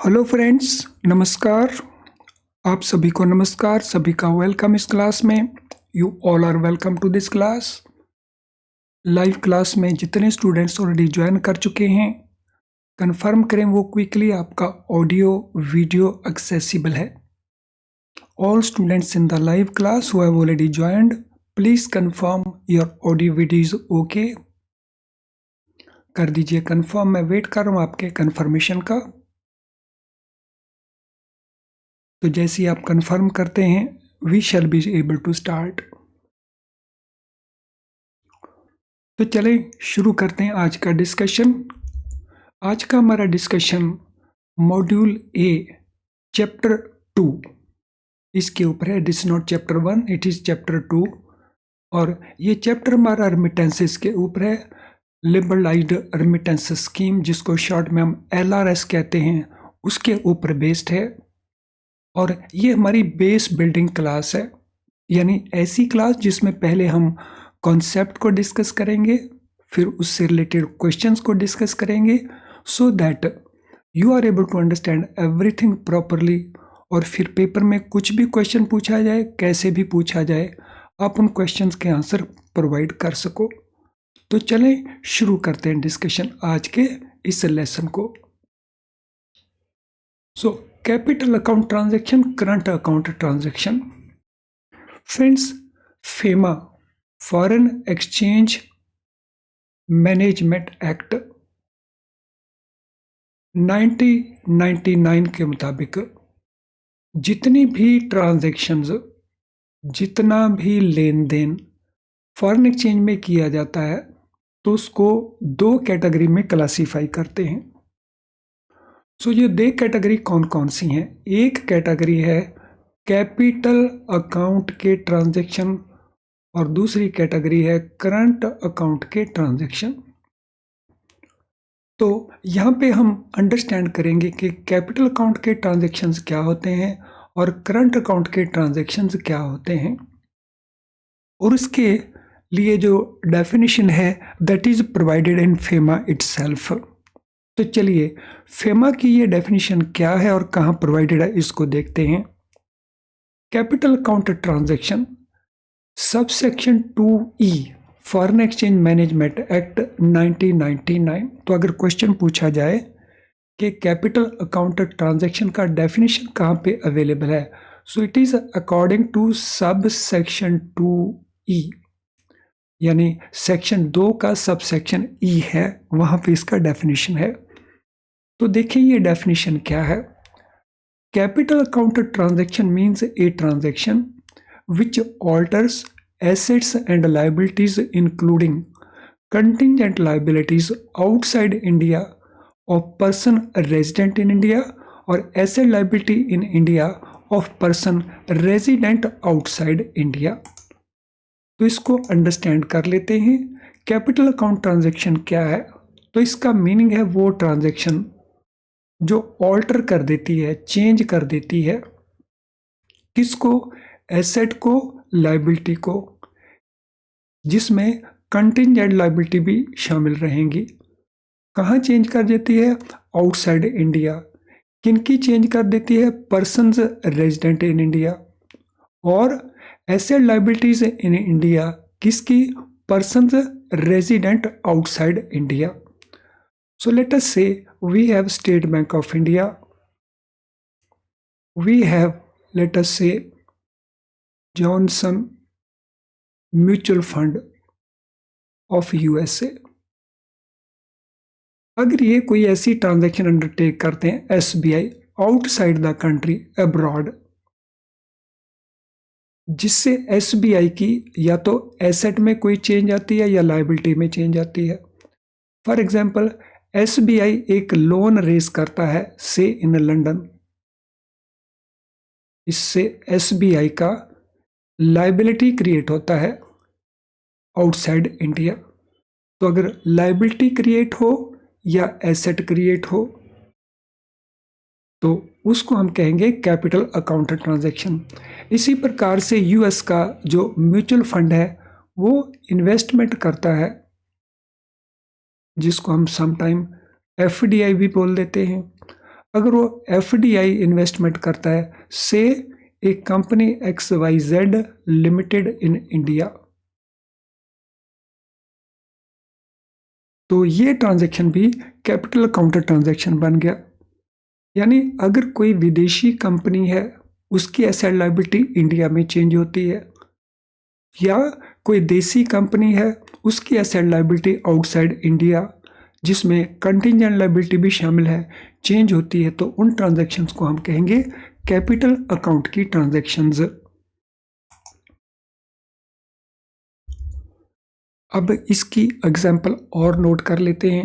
Hello friends, नमस्कार। आप सभी को नमस्कार, सभी का वेलकम इस क्लास में। You all are welcome to this class. Live class में जितने स्टूडेंट्स ऑलरेडी ज्वाइन कर चुके हैं, कंफर्म करें वो क्विकली आपका ऑडियो वीडियो एक्सेसिबल है। All students in the live class who have already joined, please confirm your audio video is okay. कर दीजिए कंफर्म, मैं वेट कर रहा हूँ आपके कंफर्मेशन का। तो जैसे ही आप कंफर्म करते हैं, we shall be able to start. तो चलें शुरू करते हैं आज का डिस्कशन। आज का हमारा डिस्कशन मॉड्यूल ए चैप्टर 2 इसके ऊपर है। This not chapter 1, it is chapter 2। और ये चैप्टर हमारा रेमिटेंसेस के ऊपर है। लिबरलाइज्ड रेमिटेंस स्कीम, जिसको शॉर्ट में हम LRS कहते हैं, उसके ऊपर बेस्ड है। और ये हमारी बेस बिल्डिंग क्लास है, यानी ऐसी क्लास जिसमें पहले हम कॉन्सेप्ट को डिस्कस करेंगे, फिर उससे रिलेटेड क्वेश्चंस को डिस्कस करेंगे, so that you are able to understand everything properly. और फिर पेपर में कुछ भी क्वेश्चन पूछा जाए, कैसे भी पूछा जाए, आप उन क्वेश्चंस के आंसर प्रोवाइड कर सको। तो चलें शुरू करते हैं डिस्कशन आज के इस लेसन को। सो capital account transaction, current account transaction. Friends, FEMA foreign exchange management act 1999 के मुताबिक जितनी भी ट्रांजैक्शंस, जितना भी लेन देन फॉरेन एक्सचेंज में किया जाता है, तो उसको दो कैटेगरी में क्लासीफाई करते हैं। सो ये दो कैटेगरी कौन कौन सी हैं? एक कैटेगरी है कैपिटल अकाउंट के ट्रांजैक्शन और दूसरी कैटेगरी है करंट अकाउंट के ट्रांजैक्शन। तो यहाँ पे हम अंडरस्टैंड करेंगे कि कैपिटल अकाउंट के ट्रांजैक्शंस क्या होते हैं और करंट अकाउंट के ट्रांजैक्शंस क्या होते हैं, और उसके लिए जो डेफिनेशन है that is provided in FEMA itself. तो चलिए फेमा की ये डेफिनेशन क्या है और कहाँ प्रोवाइडेड है, इसको देखते हैं। Capital account transaction, subsection 2E foreign exchange management act 1999। तो अगर क्वेश्चन पूछा जाए कि कैपिटल अकाउंट ट्रांजैक्शन का डेफिनेशन कहाँ पे अवेलेबल है, so it is according to sub section 2E, यानी सेक्शन 2 का सब सेक्शन E है, वहाँ पे इसका डेफिनेशन है। तो देखिए ये डेफिनेशन क्या है। Capital account transaction means a transaction which alters assets and liabilities including contingent liabilities outside India of person resident in India or asset liability in India of person resident outside India। तो इसको understand कर लेते हैं। Capital account transaction क्या है? तो इसका meaning है वो ट्रांजैक्शन जो ऑल्टर कर देती है, चेंज कर देती है, किसको? एसेट को, लाइबिलिटी को, जिसमें कंटिंजेंट लाइबिलिटी भी शामिल रहेंगी। कहाँ चेंज कर देती है? Outside India. किनकी चेंज कर देती है? Persons resident in India. और एसेट लाइबिलिटीज इन इंडिया किसकी? Persons resident outside India. So let us say we have State Bank of India, we have let us say Johnson mutual fund of USA। अगर ये कोई ऐसी transaction undertake करते हैं SBI outside the country abroad, जिससे SBI की या तो एसेट में कोई चेंज आती है या लाइबिलिटी में चेंज आती है। फॉर एग्जांपल SBI एक लोन रेज करता है से इन लंदन, इससे SBI का लाइबिलिटी क्रिएट होता है आउटसाइड इंडिया। तो अगर लाइबिलिटी क्रिएट हो या एसेट क्रिएट हो, तो उसको हम कहेंगे कैपिटल अकाउंट ट्रांजैक्शन। इसी प्रकार से US का जो म्यूचुअल फंड है वो इन्वेस्टमेंट करता है, जिसको हम समटाइम FDI भी बोल देते हैं। अगर वो FDI इन्वेस्टमेंट करता है, say a company XYZ limited in India, तो ये ट्रांजैक्शन भी कैपिटल अकाउंट ट्रांजैक्शन बन गया। यानी अगर कोई विदेशी कंपनी है, उसकी एसेट लायबिलिटी इंडिया में चेंज होती है, या कोई देसी कंपनी है, उसकी एसेट लायबिलिटी आउटसाइड इंडिया जिसमें कंटिंजेंट लायबिलिटी भी शामिल है, चेंज होती है, तो उन ट्रांजैक्शंस को हम कहेंगे कैपिटल अकाउंट की ट्रांजैक्शंस। अब इसकी एग्जाम्पल और नोट कर लेते हैं।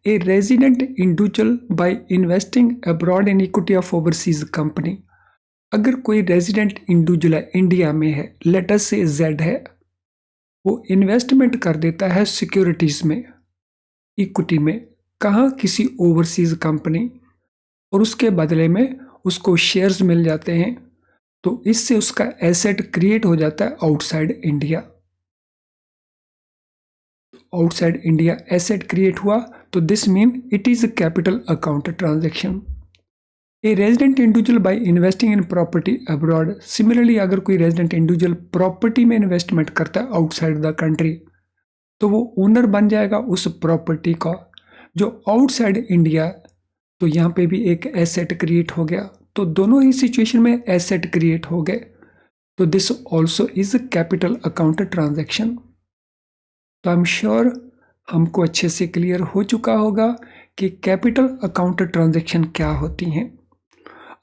A resident individual by investing abroad in equity of overseas company, अगर कोई रेजिडेंट इंडिविजुअल है, इंडिया में है, लेट अस से Z है, वो इन्वेस्टमेंट कर देता है सिक्योरिटीज में, इक्विटी में, कहाँ, किसी ओवरसीज कंपनी, और उसके बदले में उसको शेयर्स मिल जाते हैं, तो इससे उसका एसेट क्रिएट हो जाता है outside India. Outside India asset create हुआ, तो this mean it is a capital account transaction. A resident individual by investing in property abroad, similarly अगर कोई रेजिडेंट इंडिविजुअल प्रॉपर्टी में इन्वेस्टमेंट करता है आउटसाइड द कंट्री, तो वो ओनर बन जाएगा उस प्रॉपर्टी का जो आउटसाइड इंडिया, तो यहाँ पे भी एक एसेट क्रिएट हो गया, तो दोनों ही सिचुएशन में एसेट क्रिएट हो गए, तो this also is capital account transaction. तो आई एम श्योर हमको अच्छे से क्लियर हो चुका होगा कि कैपिटल अकाउंट ट्रांजैक्शन क्या होती हैं।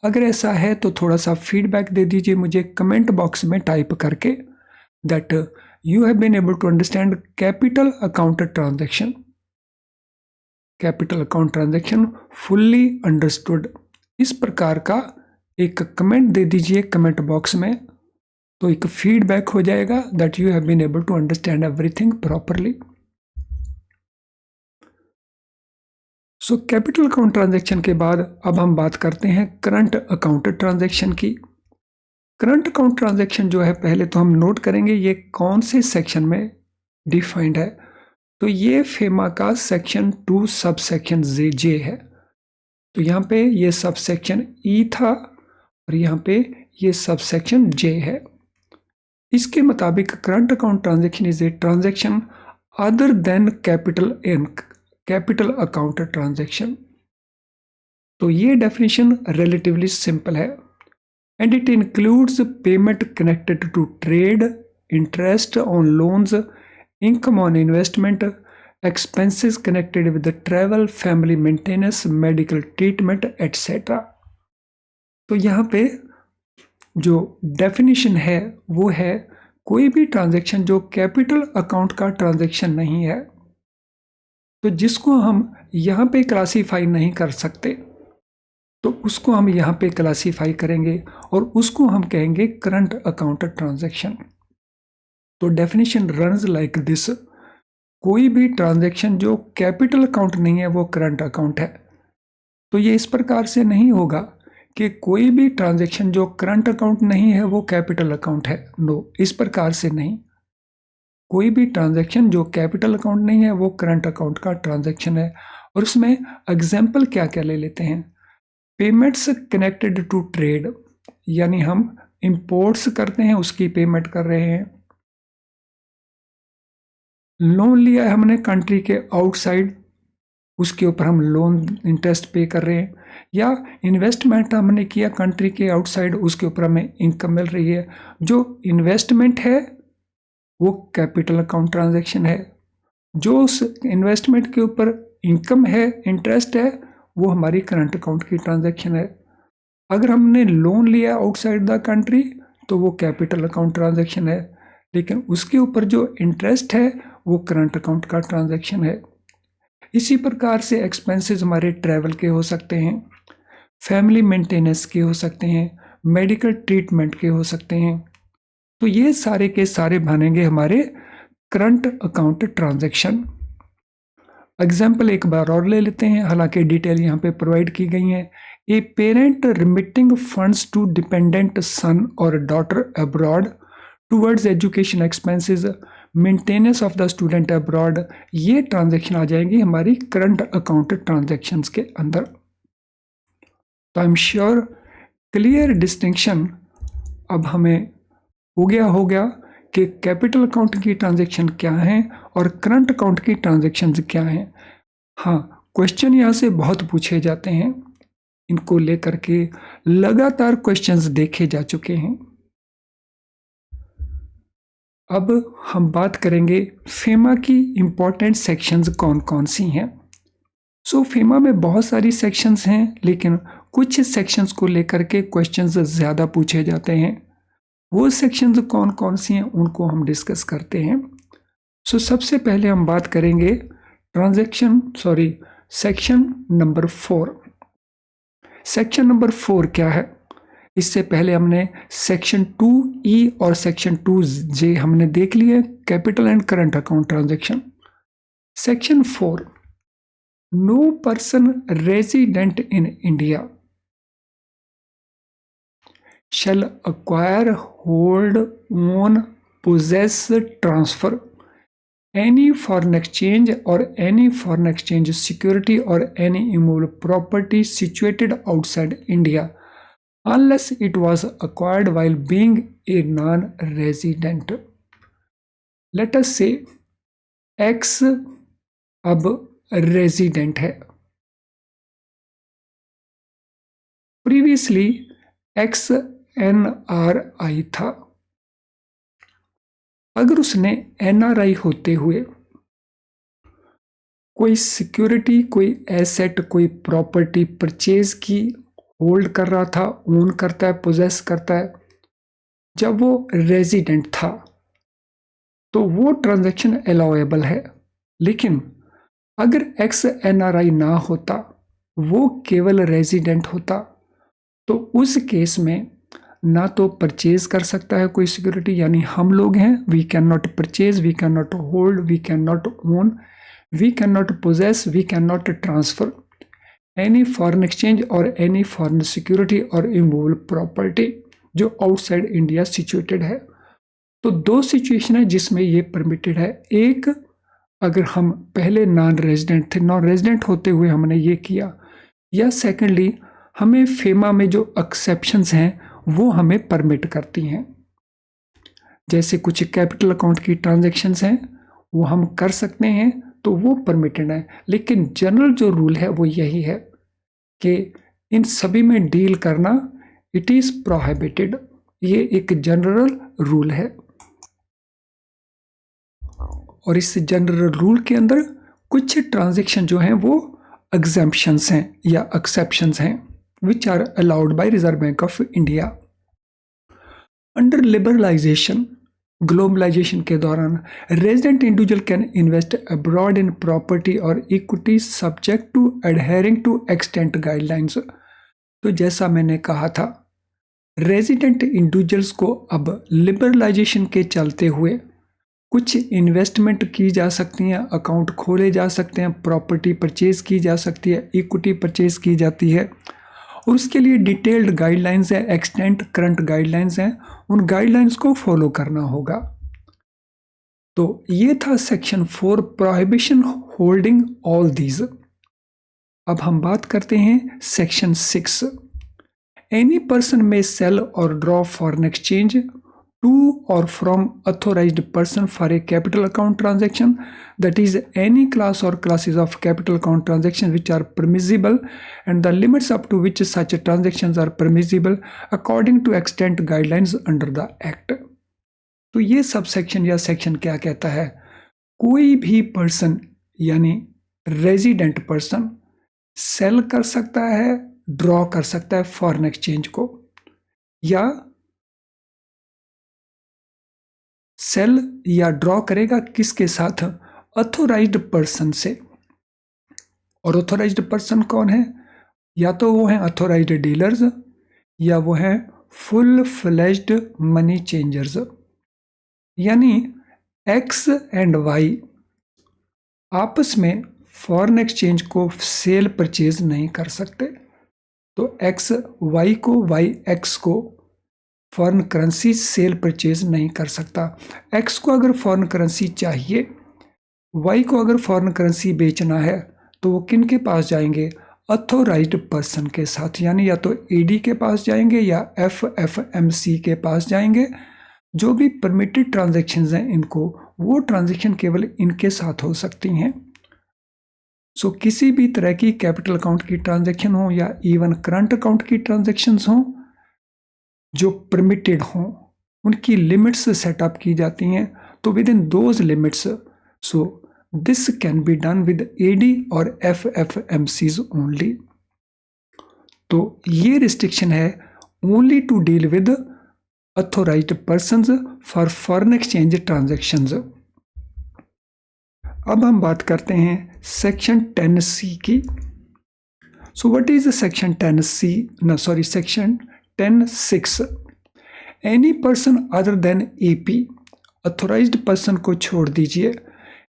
अगर ऐसा है तो थोड़ा सा फीडबैक दे दीजिए मुझे कमेंट बॉक्स में टाइप करके, that you have been able to understand capital account transaction, capital account transaction fully understood. इस प्रकार का एक कमेंट दे दीजिए कमेंट बॉक्स में, तो एक फीडबैक हो जाएगा that you have been able to understand everything properly. So capital account transaction के बाद अब हम बात करते हैं करंट अकाउंट ट्रांजैक्शन की। करंट अकाउंट ट्रांजैक्शन जो है, पहले तो हम नोट करेंगे ये कौन से सेक्शन में डिफाइंड है। तो ये फेमा का सेक्शन 2 सब सेक्शन जे है। तो यहाँ पे ये सब सेक्शन ई था और यहाँ पे ये सब सेक्शन जे है। इसके मुताबिक current account transaction is a transaction other than capital account transaction. तो ये डेफिनेशन रिलेटिवली सिंपल है, and it includes payment connected to trade, interest on loans, income on investment, expenses connected with travel, family maintenance, medical treatment etcetera. तो यहाँ पे जो definition है वो है कोई भी ट्रांजैक्शन जो कैपिटल अकाउंट का ट्रांजैक्शन नहीं है, तो जिसको हम यहाँ पे क्लासीफाई नहीं कर सकते, तो उसको हम यहाँ पे क्लासीफाई करेंगे और उसको हम कहेंगे करंट अकाउंट ट्रांजैक्शन। तो डेफिनेशन रन्स लाइक दिस, कोई भी ट्रांजैक्शन जो कैपिटल अकाउंट नहीं है वो करंट अकाउंट है। तो ये इस प्रकार से नहीं होगा कि कोई भी ट्रांजैक्शन जो करंट अकाउंट नहीं है वो कैपिटल अकाउंट है, नो, इस प्रकार से नहीं। कोई भी ट्रांजैक्शन जो कैपिटल अकाउंट नहीं है वो करंट अकाउंट का ट्रांजैक्शन है। और उसमें एग्जाम्पल क्या क्या ले लेते हैं। पेमेंट्स कनेक्टेड टू ट्रेड, यानी हम इंपोर्ट्स करते हैं उसकी पेमेंट कर रहे हैं। लोन लिया है हमने कंट्री के आउटसाइड, उसके ऊपर हम लोन इंटरेस्ट पे कर रहे हैं, या इन्वेस्टमेंट हमने किया कंट्री के आउटसाइड, उसके ऊपर हमें इनकम मिल रही है। जो इन्वेस्टमेंट है वो कैपिटल अकाउंट ट्रांजैक्शन है, जो उस इन्वेस्टमेंट के ऊपर इनकम है, इंटरेस्ट है, वो हमारी करंट अकाउंट की ट्रांजैक्शन है। अगर हमने लोन लिया आउटसाइड द कंट्री तो वो कैपिटल अकाउंट ट्रांजैक्शन है, लेकिन उसके ऊपर जो इंटरेस्ट है वो करंट अकाउंट का ट्रांजैक्शन है। इसी प्रकार से एक्सपेंसेस हमारे ट्रैवल के हो सकते हैं, फैमिली मेंटेनेंस के हो सकते हैं, मेडिकल ट्रीटमेंट के हो सकते हैं। तो ये सारे के सारे बनेंगे हमारे करंट अकाउंट ट्रांजैक्शन। एग्जाम्पल एक बार और ले लेते हैं, हालांकि डिटेल यहाँ पे प्रोवाइड की गई है। A parent remitting funds to dependent son or daughter abroad towards education expenses, maintenance of the student abroad, ये ट्रांजैक्शन आ जाएंगी हमारी करंट अकाउंट ट्रांजैक्शंस के अंदर। तो I am sure clear distinction अब हमें हो गया कि कैपिटल अकाउंट की ट्रांजैक्शन क्या है और करंट अकाउंट की ट्रांजैक्शन क्या है। हाँ, क्वेश्चन यहाँ से बहुत पूछे जाते हैं, इनको लेकर के लगातार क्वेश्चंस देखे जा चुके हैं। अब हम बात करेंगे फेमा की इम्पोर्टेंट सेक्शंस कौन कौन सी हैं। सो फेमा में बहुत सारी सेक्शंस हैं, लेकिन कुछ सेक्शंस को लेकर के क्वेश्चंस ज़्यादा पूछे जाते हैं। वो सेक्शंस कौन कौन सी हैं उनको हम डिस्कस करते हैं। सो सबसे पहले हम बात करेंगे सेक्शन नंबर 4। सेक्शन नंबर 4 क्या है? इससे पहले हमने सेक्शन 2E और सेक्शन 2J हमने देख लिए, capital and current account transaction. Section 4, no person resident in India shall acquire, hold, own, possess, transfer any foreign exchange or any foreign exchange security or any immovable property situated outside India unless it was acquired while being a non-resident. Let us say X अब resident है, previously x NRI था। अगर उसने NRI होते हुए कोई security, कोई asset, कोई प्रॉपर्टी परचेज की, होल्ड कर रहा था, ओन करता है, पोजेस करता है, जब वो रेजिडेंट था तो वो ट्रांजैक्शन अलाउएबल है। लेकिन अगर एक्स NRI ना होता, वो केवल रेजिडेंट होता, तो उस केस में ना तो परचेज कर सकता है कोई सिक्योरिटी, यानी हम लोग हैं, we can not purchase, we can not hold, we can not own, we can not possess, we can not transfer any foreign exchange or any foreign security or immovable property जो outside India situated है। तो दो situation है जिसमें ये permitted है। एक, अगर हम पहले नॉन रेजिडेंट थे, नॉन रेजिडेंट होते हुए हमने ये किया, या सेकेंडली हमें फेमा में जो एक्सेप्शंस हैं वो हमें परमिट करती हैं। जैसे कुछ कैपिटल अकाउंट की ट्रांजैक्शंस हैं वो हम कर सकते हैं, तो वो परमिटेड है। लेकिन जनरल जो रूल है वो यही है कि इन सभी में डील करना इट इज़ प्रोहिबिटेड। ये एक जनरल रूल है और इस जनरल रूल के अंदर कुछ ट्रांजैक्शन जो हैं वो एग्जेम्पशंस हैं या एक्सेप्शंस हैं which are allowed by Reserve Bank of India. Under liberalization, globalisation के दौरान resident individual can invest abroad in property और equity subject to adhering to extent guidelines. तो जैसा मैंने कहा था, रेजिडेंट इंडिविजुअल्स को अब लिबरलाइजेशन के चलते हुए कुछ इन्वेस्टमेंट की जा सकती हैं, अकाउंट खोले जा सकते हैं, प्रॉपर्टी परचेज की जा सकती है, इक्विटी परचेज की जाती है, और उसके लिए डिटेल्ड गाइडलाइंस है, एक्सटेंट करंट गाइडलाइंस हैं, उन गाइडलाइंस को फॉलो करना होगा। तो ये था section 4, prohibition holding all these. अब हम बात करते हैं सेक्शन 6, एनी पर्सन में सेल और draw foreign exchange to or from authorized person for a capital account transaction, that is any class or classes of capital account transactions which are permissible and the limits up to which such transactions are permissible according to extant guidelines under the act। तो ये sub section या section क्या कहता है? कोई भी person यानी resident person cell कर सकता है, ड्रॉ कर सकता है फॉरेन एक्सचेंज को, या सेल या ड्रॉ करेगा किसके साथ? ऑथोराइज्ड पर्सन से। और ऑथोराइज्ड पर्सन कौन है? या तो वो हैं ऑथोराइज्ड डीलर्स, या वो हैं फुल फ्लेज्ड मनी चेंजर्स। यानी एक्स एंड वाई आपस में फॉरेन एक्सचेंज को सेल परचेज नहीं कर सकते। तो एक्स वाई को, वाई एक्स को फॉरेन करेंसी सेल परचेज नहीं कर सकता। एक्स को अगर फॉरेन करेंसी चाहिए, वाई को अगर फॉरेन करेंसी बेचना है, तो वो किन के पास जाएंगे? ऑथोराइज्ड पर्सन के साथ, यानी या तो एडी के पास जाएंगे या एफएफएमसी के पास जाएंगे। जो भी परमिटेड ट्रांजैक्शंस हैं इनको, वो ट्रांजैक्शन केवल इनके साथ हो सकती हैं। सो किसी भी तरह की कैपिटल अकाउंट की ट्रांजैक्शन हो या इवन करंट अकाउंट की ट्रांजैक्शंस हो जो परमिटेड हों, उनकी लिमिट्स सेटअप की जाती हैं। तो within those limits, so this can be done with AD or FFMCs only. तो ये रिस्ट्रिक्शन है only to deal with authorised persons for foreign exchange transactions. अब हम बात करते हैं सेक्शन 10C की। So what is section 10C? Section 10(6). Any person other than AP, authorised person को छोड़ दीजिए,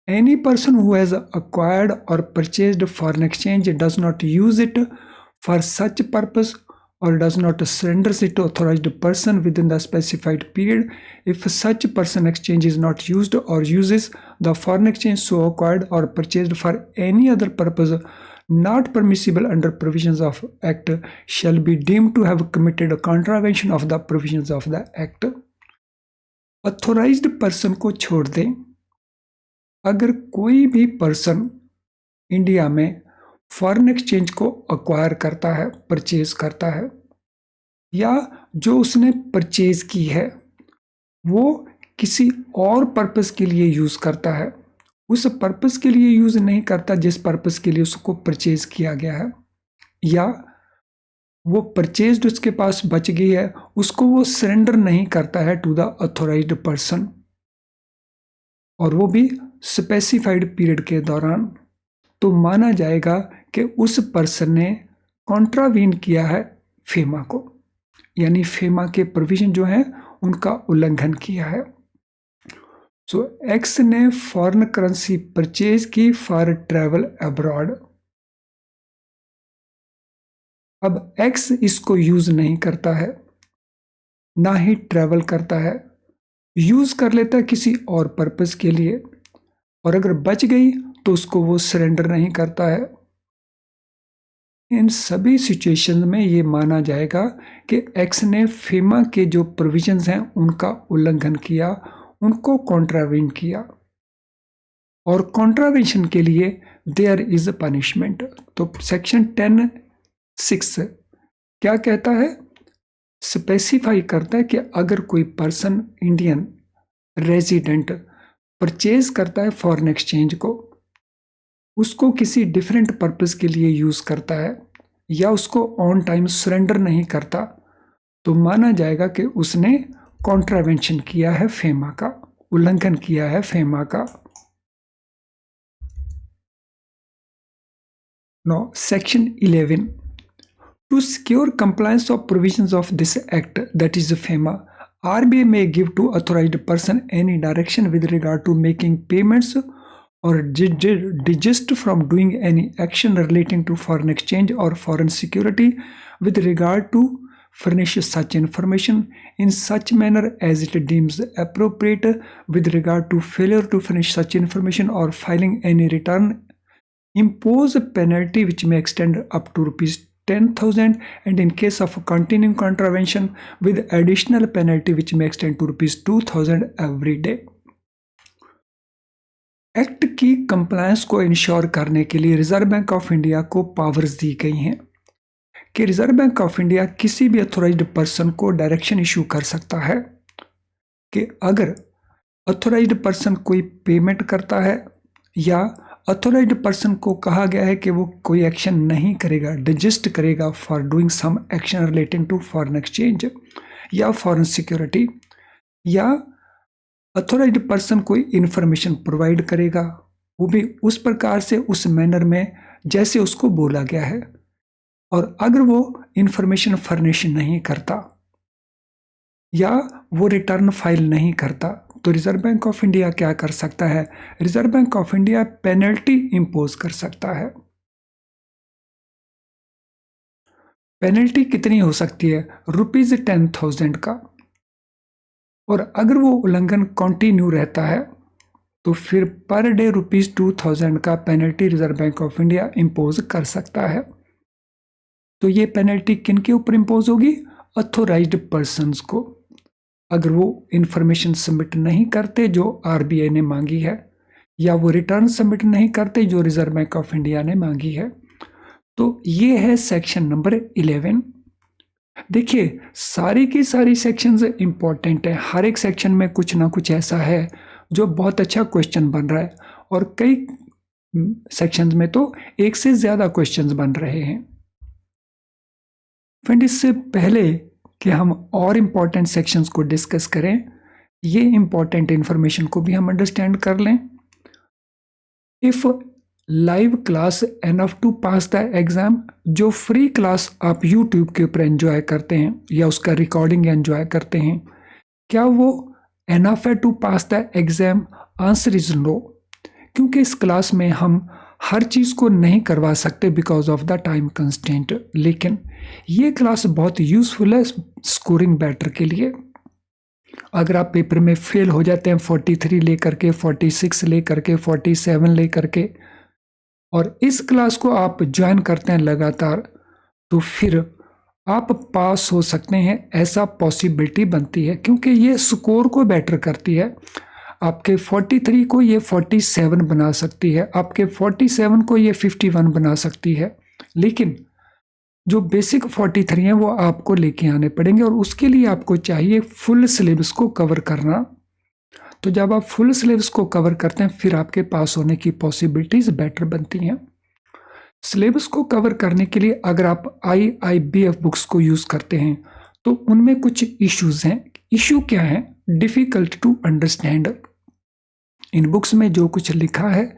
any person who has acquired or purchased foreign exchange does not use it for such purpose or does not surrender it to authorized person within the specified period if such person exchange is not used or uses the foreign exchange so acquired or purchased for any other purpose not permissible under provisions of act shall be deemed to have committed a contravention of the provisions of the act। authorized person को छोड़ दें, अगर कोई भी person India में foreign exchange को acquire करता है, परचेज करता है, या जो उसने परचेज की है वो किसी और पर्पस के लिए यूज करता है, उस पर्पस के लिए यूज नहीं करता जिस पर्पस के लिए उसको परचेज किया गया है, या वो परचेज उसके पास बच गई है, उसको वो सरेंडर नहीं करता है टू द ऑथोराइज्ड पर्सन, और वो भी स्पेसिफाइड पीरियड के दौरान, तो माना जाएगा कि उस पर्सन ने कॉन्ट्रावीन किया है फेमा को, यानी फेमा के प्रोविजन जो हैं उनका उल्लंघन किया है। सो एक्स ने फॉरेन करेंसी परचेज की फॉर ट्रैवल अब्रॉड। अब एक्स इसको यूज नहीं करता है, ना ही ट्रैवल करता है, यूज कर लेता है किसी और पर्पस के लिए, और अगर बच गई तो उसको वो सरेंडर नहीं करता है। इन सभी सिचुएशन में ये माना जाएगा कि एक्स ने फेमा के जो प्रोविजंस हैं उनका उल्लंघन किया, उनको कॉन्ट्रावेन किया, और कॉन्ट्रावेंशन के लिए देयर इज पनिशमेंट। तो सेक्शन 10(6) क्या कहता है? स्पेसिफाई करता है कि अगर कोई पर्सन इंडियन रेजिडेंट परचेज करता है फॉरेन एक्सचेंज को, उसको किसी डिफरेंट पर्पस के लिए यूज करता है, या उसको ऑन टाइम सरेंडर नहीं करता, तो माना जाएगा कि उसने कॉन्ट्रावेंशन किया है फेमा का, उल्लंघन किया है फेमा का। Now, Section 11. To secure compliance of provisions of this Act, that is FEMA, RBI may give to authorized person any direction with regard to making payments or desist from doing any action relating to foreign exchange or foreign security with regard to furnish such information in such manner as it deems appropriate with regard to failure to furnish such information or filing any return, impose a penalty which may extend up to ₹10,000 and in case of continuing contravention with additional penalty which may extend to ₹2,000 every day। Act की compliance को ensure करने के लिए reserve bank of India को powers दी गई हैं कि reserve bank of India किसी भी अथॉराइज्ड पर्सन को डायरेक्शन इशू कर सकता है कि अगर अथॉराइज्ड पर्सन कोई पेमेंट करता है या अथॉराइज्ड पर्सन को कहा गया है कि वो कोई एक्शन नहीं करेगा, डिजिस्ट करेगा for doing some action relating to foreign exchange या फॉरेन सिक्योरिटी, या अथॉराइज्ड पर्सन कोई इन्फॉर्मेशन प्रोवाइड करेगा, वो भी उस प्रकार से उस मैनर में जैसे उसको बोला गया है, और अगर वो इन्फॉर्मेशन फर्निश नहीं करता या वो रिटर्न फाइल नहीं करता, तो रिजर्व बैंक ऑफ इंडिया क्या कर सकता है? Reserve bank of India penalty impose कर सकता है। पेनल्टी कितनी हो सकती है? ₹10,000 का, और अगर वो उल्लंघन कंटिन्यू रहता है तो फिर पर डे ₹2,000 का penalty reserve bank of India impose कर सकता है। तो ये पेनल्टी किन के ऊपर इम्पोज होगी? अथोराइज्ड पर्सन्स को, अगर वो इंफॉर्मेशन सबमिट नहीं करते जो आरबीआई ने मांगी है, या वो रिटर्न सबमिट नहीं करते जो रिजर्व बैंक ऑफ इंडिया ने मांगी है। तो ये है सेक्शन नंबर 11। देखिए, सारी की सारी सेक्शंस इंपॉर्टेंट है, हर एक सेक्शन में कुछ ना कुछ ऐसा है जो बहुत अच्छा क्वेश्चन बन रहा है, और कई सेक्शंस में तो एक से ज्यादा क्वेश्चंस बन रहे हैं। फ्रेंड, इससे पहले कि हम और इम्पॉर्टेंट सेक्शंस को डिस्कस करें, ये इम्पॉर्टेंट इंफॉर्मेशन को भी हम अंडरस्टैंड कर लें। If live class enough to pass the exam, जो फ्री क्लास आप यूट्यूब के ऊपर एंजॉय करते हैं या उसका रिकॉर्डिंग एंजॉय करते हैं, क्या वो एनफ है to pass the exam? Answer is no, क्योंकि इस क्लास में हम हर चीज़ को नहीं करवा सकते because of the time constant. लेकिन ये क्लास बहुत यूजफुल है स्कोरिंग बैटर के लिए। अगर आप पेपर में फेल हो जाते हैं 43 लेकर के, 46 लेकर के, 47 लेकर के, और इस क्लास को आप ज्वाइन करते हैं लगातार, तो फिर आप पास हो सकते हैं, ऐसा पॉसिबिलिटी बनती है, क्योंकि ये स्कोर को बेटर करती है। आपके 43 को ये 47 बना सकती है, आपके 47 को ये 51 बना सकती है, लेकिन जो बेसिक 43 हैं वो आपको लेके आने पड़ेंगे, और उसके लिए आपको चाहिए फुल सिलेबस को कवर करना। तो जब आप फुल सिलेबस को कवर करते हैं, फिर आपके पास होने की पॉसिबिलिटीज बेटर बनती हैं। सिलेबस को कवर करने के लिए अगर आप IIBF बुक्स को यूज करते हैं तो उनमें कुछ इश्यूज हैं। इश्यू क्या है? Difficult to understand. इन बुक्स में जो कुछ लिखा है,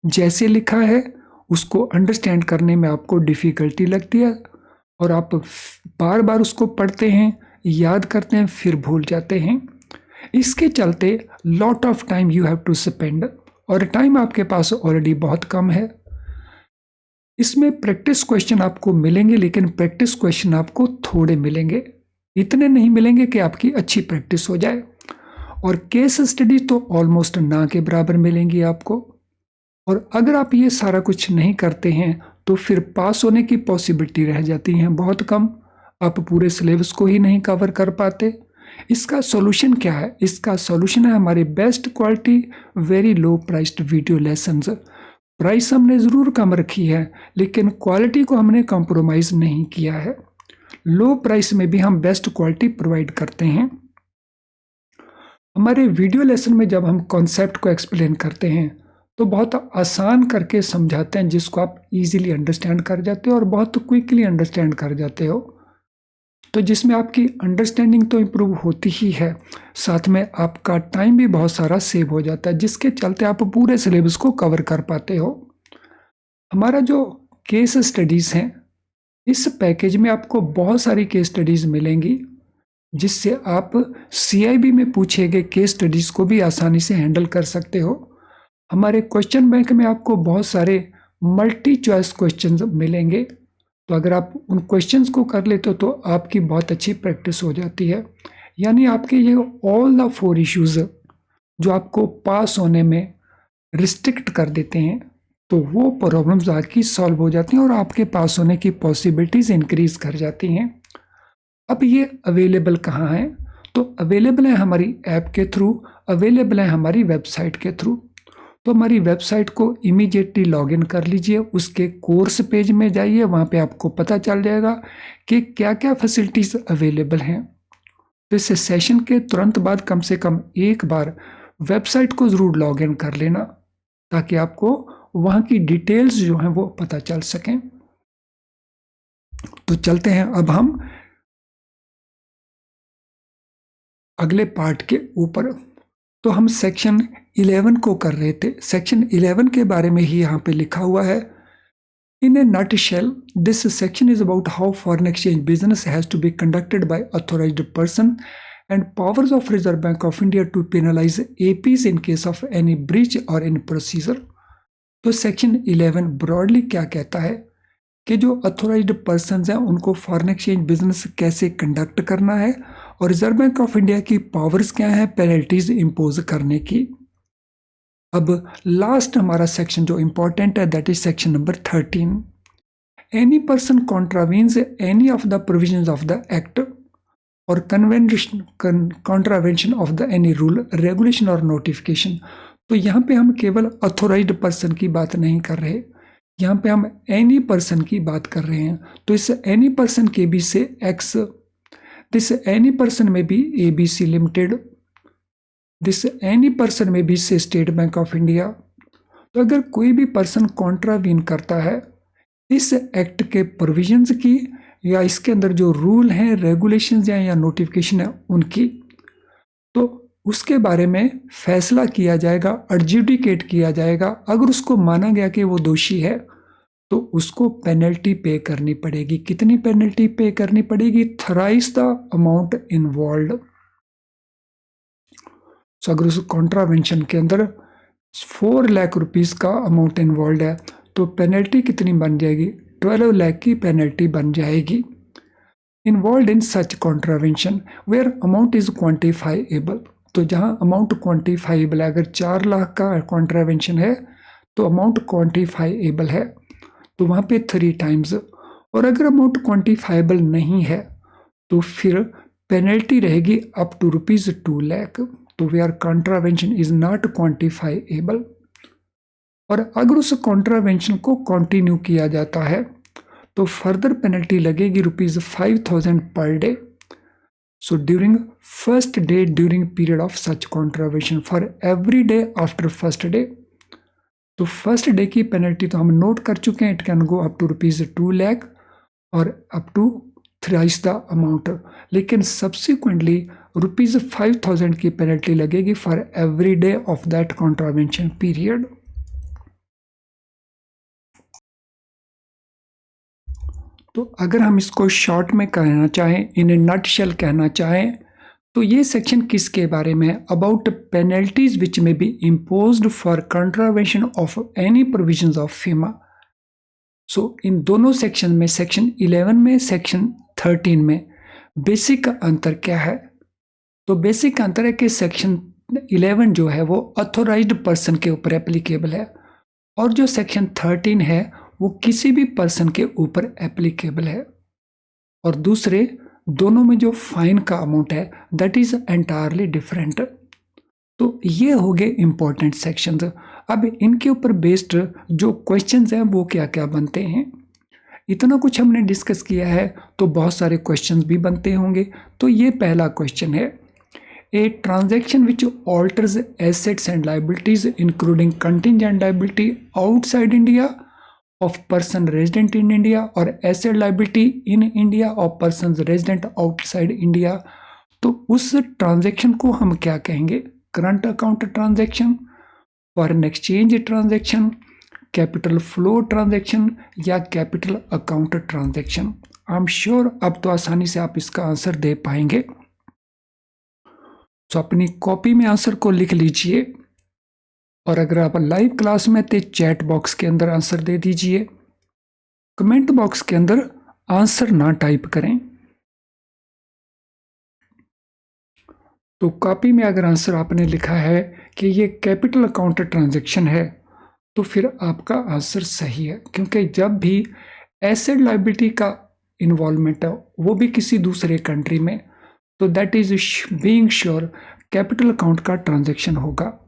जैसे लिखा है, उसको अंडरस्टैंड करने में आपको डिफिकल्टी लगती है, और आप बार बार उसको पढ़ते हैं, याद करते हैं, फिर भूल जाते हैं। इसके चलते lot of time you have to spend, और टाइम आपके पास ऑलरेडी बहुत कम है। इसमें प्रैक्टिस क्वेश्चन आपको मिलेंगे, लेकिन प्रैक्टिस क्वेश्चन आपको थोड़े मिलेंगे, इतने नहीं मिलेंगे कि आपकी अच्छी प्रैक्टिस हो जाए। और केस स्टडी तो ऑलमोस्ट ना के बराबर मिलेंगी आपको। और अगर आप ये सारा कुछ नहीं करते हैं तो फिर पास होने की पॉसिबिलिटी रह जाती हैं बहुत कम, आप पूरे सिलेबस को ही नहीं कवर कर पाते। इसका सॉल्यूशन क्या है? इसका सॉल्यूशन है हमारे best quality very low priced video lessons. Price हमने ज़रूर कम रखी है, लेकिन क्वालिटी को हमने कॉम्प्रोमाइज़ नहीं किया है। लो प्राइस में भी हम बेस्ट क्वालिटी प्रोवाइड करते हैं। हमारे वीडियो लेसन में जब हम कॉन्सेप्ट को एक्सप्लेन करते हैं तो बहुत आसान करके समझाते हैं, जिसको आप इजीली अंडरस्टैंड कर जाते हो और बहुत क्विकली अंडरस्टैंड कर जाते हो। तो जिसमें आपकी अंडरस्टैंडिंग तो इम्प्रूव होती ही है, साथ में आपका टाइम भी बहुत सारा सेव हो जाता है, जिसके चलते आप पूरे सिलेबस को कवर कर पाते हो। हमारा जो केस स्टडीज़ हैं, इस पैकेज में आपको बहुत सारी केस स्टडीज़ मिलेंगी, जिससे आप CIB में पूछे गए केस स्टडीज़ को भी आसानी से हैंडल कर सकते हो। हमारे क्वेश्चन बैंक में आपको बहुत सारे मल्टी चॉइस क्वेश्चंस मिलेंगे, तो अगर आप उन क्वेश्चंस को कर लेते हो तो आपकी बहुत अच्छी प्रैक्टिस हो जाती है। यानी आपके ये ऑल द 4 इश्यूज़ जो आपको पास होने में रिस्ट्रिक्ट कर देते हैं, तो वो प्रॉब्लम्स आपकी सॉल्व हो जाती हैं और आपके पास होने की पॉसिबिलिटीज़ इंक्रीज कर जाती हैं। अब ये अवेलेबल कहाँ है? तो अवेलेबल है हमारी ऐप के थ्रू, अवेलेबल है हमारी वेबसाइट के थ्रू। तो हमारी वेबसाइट को इमीडिएटली लॉगिन कर लीजिए, उसके कोर्स पेज में जाइए, वहाँ पे आपको पता चल जाएगा कि क्या क्या फैसिलिटीज़ अवेलेबल हैं। तो इस सेशन के तुरंत बाद कम से कम एक बार वेबसाइट को ज़रूर लॉगिन कर लेना, ताकि आपको वहाँ की डिटेल्स जो हैं वो पता चल सकें। तो चलते हैं अब हम अगले पार्ट के ऊपर। तो हम सेक्शन 11 को कर रहे थे। सेक्शन 11 के बारे में ही यहाँ पे लिखा हुआ है, इन ए nutshell, this section is about how foreign exchange business has to be conducted by authorized person and powers of Reserve Bank of India to penalize APs in case of any breach or any procedure। तो section 11 broadly क्या कहता है कि जो authorised person हैं उनको foreign exchange business कैसे conduct करना है, और रिजर्व बैंक ऑफ इंडिया की पावर्स क्या है पेनल्टीज इंपोज करने की। अब लास्ट हमारा सेक्शन जो इंपॉर्टेंट है, that is section number 13। Any person contravenes any of the provisions of the act or contravention of the any rule, regulation or notification. तो यहाँ पे हम केवल अथोराइज्ड पर्सन की बात नहीं कर रहे, यहाँ पे हम एनी पर्सन की बात कर रहे हैं। तो इस एनी पर्सन के बी से एक्स, दिस एनी पर्सन में B ABC limited, this any person में बी से स्टेट बैंक ऑफ इंडिया। तो अगर कोई भी पर्सन कॉन्ट्रावीन करता है इस एक्ट के प्रोविजंस की या इसके अंदर जो रूल हैं, रेगुलेशंस या नोटिफिकेशन है उनकी, तो उसके बारे में फैसला किया जाएगा, एडजुडिकेट किया जाएगा। अगर उसको माना गया कि वो दोषी है तो उसको पेनल्टी पे करनी पड़ेगी। कितनी पेनल्टी पे करनी पड़ेगी? Thrice the amount involve. तो अगर उस कॉन्ट्रावेंशन के अंदर 4 लाख रुपीस का अमाउंट इन्वॉल्व है तो पेनल्टी कितनी बन जाएगी? 12 लाख की पेनल्टी बन जाएगी। Involve in such contravention where amount is quantifiable. तो जहां अमाउंट क्वान्टिफाइएबल है, अगर 4 लाख का कॉन्ट्रावेंशन है तो अमाउंट क्वान्टिफाइएबल है, तो वहां पे 3 टाइम्स। और अगर अमाउंट क्वान्टिफाइबल नहीं है तो फिर पेनल्टी रहेगी अप टू ₹2 लाख। तो वेयर कॉन्ट्रावेंशन इज नॉट क्वान्टिफाइएबल। और अगर उस कॉन्ट्रावेंशन को कंटिन्यू किया जाता है तो फर्दर पेनल्टी लगेगी ₹5,000 per day. So during first day during period of such contravention for every day after first day. तो फर्स्ट डे की पेनल्टी तो हम नोट कर चुके हैं, it can go up to ₹2 lakh और up to thrice the amount. लेकिन subsequently ₹5,000 की पेनल्टी लगेगी for every day of that contravention period. तो अगर हम इसको शॉर्ट में कहना चाहें, इन ए नटशेल कहना चाहें, तो ये सेक्शन किसके बारे में है? About penalties which may be imposed for contravention of any provisions of FEMA. So in दोनों सेक्शन में, सेक्शन 11 में, सेक्शन 13 में बेसिक अंतर क्या है? तो बेसिक अंतर है कि सेक्शन 11 जो है वो ऑथोराइज्ड पर्सन के ऊपर एप्लीकेबल है और जो सेक्शन 13 है वो किसी भी पर्सन के ऊपर एप्लीकेबल है। और दूसरे दोनों में जो फाइन का अमाउंट है दैट इज एंटायरली डिफरेंट। तो ये हो गए इंपॉर्टेंट सेक्शंस। अब इनके ऊपर बेस्ड जो क्वेश्चंस हैं वो क्या क्या बनते हैं, इतना कुछ हमने डिस्कस किया है तो बहुत सारे क्वेश्चंस भी बनते होंगे। तो ये पहला क्वेश्चन है, a transaction which alters assets and liabilities including contingent liability outside India of person resident in India और asset liability in India of persons resident outside India। तो उस ट्रांजैक्शन को हम क्या कहेंगे? Current account transaction, foreign exchange transaction, capital flow transaction या capital account transaction. I am sure अब तो आसानी से आप इसका आंसर दे पाएंगे। तो अपनी कॉपी में आंसर को लिख लीजिए और अगर आप लाइव क्लास में थे चैट बॉक्स के अंदर आंसर दे दीजिए। कमेंट बॉक्स के अंदर आंसर ना टाइप करें। तो कॉपी में अगर आंसर आपने लिखा है कि ये कैपिटल अकाउंट ट्रांजैक्शन है तो फिर आपका आंसर सही है, क्योंकि जब भी एसेट लायबिलिटी का इन्वॉल्वमेंट है वो भी किसी दूसरे कंट्री में, तो that is being sure capital account का ट्रांजैक्शन होगा।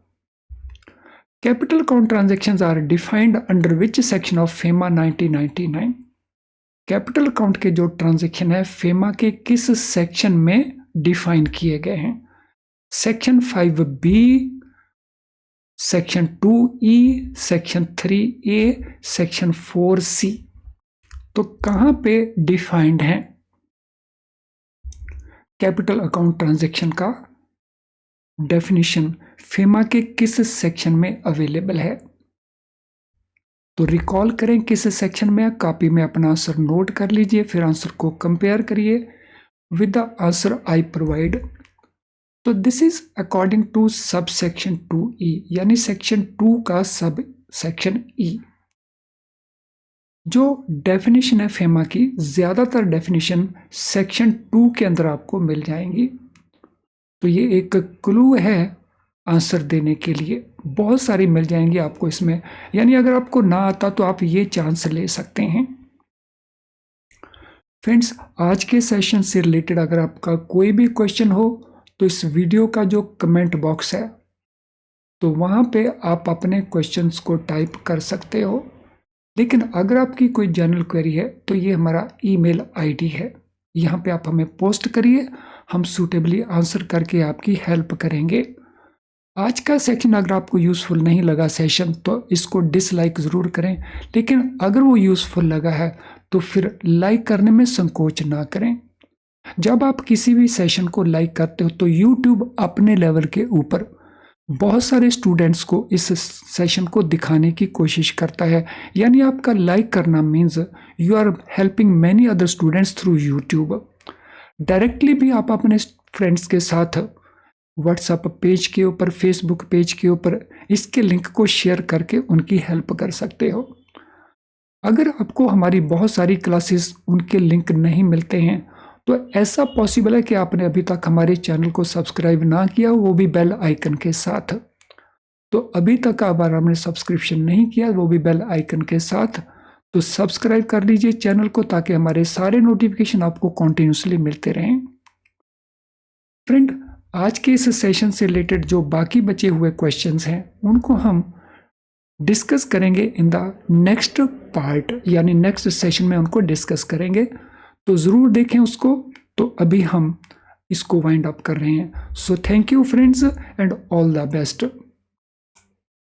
Capital account transactions are defined under which section of FEMA 1999? Capital account के जो ट्रांजैक्शन है फेमा के किस सेक्शन में डिफाइन किए गए हैं? Section 5B, section 2E, section 3A, section 4C। तो कहां पे डिफाइंड है कैपिटल अकाउंट ट्रांजैक्शन का डेफिनेशन? फेमा के किस सेक्शन में अवेलेबल है? तो रिकॉल करें किस सेक्शन में, कॉपी में अपना आंसर नोट कर लीजिए, फिर आंसर को कंपेयर करिए with the answer I provide. तो this is according to sub section 2E, यानी सेक्शन 2 का सब सेक्शन E। जो डेफिनेशन है फेमा की, ज्यादातर डेफिनेशन सेक्शन 2 के अंदर आपको मिल जाएंगी। तो ये एक क्लू है आंसर देने के लिए, बहुत सारी मिल जाएंगी आपको इसमें। यानी अगर आपको ना आता तो आप ये चांस ले सकते हैं। फ्रेंड्स, आज के सेशन से रिलेटेड अगर आपका कोई भी क्वेश्चन हो तो इस वीडियो का जो कमेंट बॉक्स है तो वहाँ पे आप अपने क्वेश्चंस को टाइप कर सकते हो। लेकिन अगर आपकी कोई जनरल क्वेरी है तो ये हमारा ईमेल आईडी है, यहाँ पे आप हमें पोस्ट करिए, हम सूटेबली आंसर करके आपकी हेल्प करेंगे। आज का सेक्शन अगर आपको यूज़फुल नहीं लगा सेशन तो इसको डिसलाइक ज़रूर करें, लेकिन अगर वो यूज़फुल लगा है तो फिर लाइक करने में संकोच ना करें। जब आप किसी भी सेशन को लाइक करते हो तो YouTube अपने लेवल के ऊपर बहुत सारे स्टूडेंट्स को इस सेशन को दिखाने की कोशिश करता है, यानी आपका लाइक करना means you are helping many other students through YouTube। Directly भी आप अपने फ्रेंड्स के साथ व्हाट्सएप पेज के ऊपर, फेसबुक पेज के ऊपर इसके लिंक को शेयर करके उनकी हेल्प कर सकते हो। अगर आपको हमारी बहुत सारी क्लासेस उनके लिंक नहीं मिलते हैं तो ऐसा पॉसिबल है कि आपने अभी तक हमारे चैनल को सब्सक्राइब ना किया, वो भी बेल आइकन के साथ। तो अभी तक अगर आपने सब्सक्रिप्शन नहीं किया वो भी बेल आइकन के साथ, तो सब्सक्राइब कर लीजिए चैनल को ताकि हमारे सारे नोटिफिकेशन आपको कॉन्टिन्यूसली मिलते रहें। फ्रेंड, आज के इस सेशन से रिलेटेड जो बाकी बचे हुए क्वेश्चंस हैं उनको हम डिस्कस करेंगे इन द नेक्स्ट पार्ट, यानी नेक्स्ट सेशन में उनको डिस्कस करेंगे, तो ज़रूर देखें उसको। तो अभी हम इसको वाइंड अप कर रहे हैं। So thank you friends and all the best.